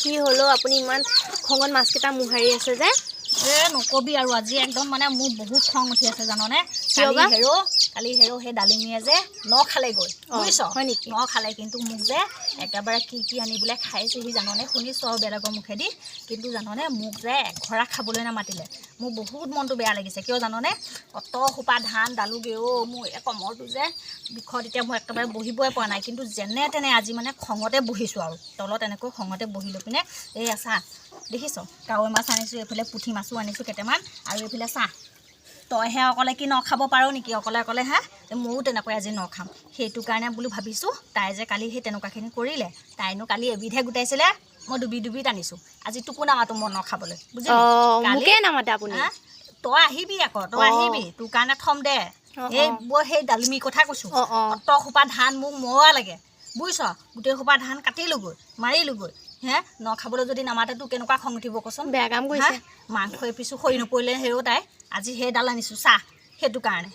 কি হলো আপুনি ইমান খঙত মাছকেইটা মোহাৰি আছে যে নকবি আৰু আজি একদম মানে মোৰ বহুত খং উঠি আছে জাননে কালি হেৰো সেই ডালিমিয়ে যে খালে গৈ বুজিছ হয় নেকি খালে কিন্তু মোক যে একেবাৰে কি আনিবলৈ খাইছেহি জাননে শুনিছ আৰু বেলেগৰ মুখেদি কিন্তু জাননে মোক যে এঘৰা খাবলৈ নামাতিলে মোৰ বহুত মনটো বেয়া লাগিছে কিয় জাননে কত সোপা ধান দালোগে মোৰ এই কমৰটো যে বিষত এতিয়া মই একেবাৰে বহিবই পৰা নাই কিন্তু যেনে তেনে আজি মানে খঙতে বহিছোঁ আৰু তলত এনেকৈ খঙতে বহি লৈ পিনে এই আছা দেখিছ কাৱৈ মাছ আনিছোঁ এইফালে পুঠি মাছো আনিছোঁ কেইটামান আৰু এইফালে চাহ তইহে অকলে কি খাব পাৰো নেকি অকলে হা ময়ো তেনেকৈ আজি খাম সেইটো কাৰণে বুলি ভাবিছোঁ তাই যে কালি সেই তেনেকুৱাখিনি কৰিলে তাইনো কালি এবিধহে গোটাইছিলে মই দুবিধ আনিছোঁ আজি তোকো নামাতো মই খাবলৈ বুজিলি মোকে নামাতে আপুনি তই আহিবি আকৌ তই আহিবি তোৰ কাৰণে থম দে এই মই সেই ডালিমিৰ কথা কৈছোঁ অত সোপা ধান মোক মৰা লাগে বুজিছ গোটেই সোপা ধান কাটিলোগৈ মাৰিলোগৈ খাবলৈ যদি নামাতে তোৰ কেনেকুৱা খং উঠিব কচোন বেয়া কাম কৰিছে মাংস এপিছো খৰি নপৰিলে হেৰৌ তাই আজি সেইডাল আনিছোঁ চাহ সেইটো কাৰণে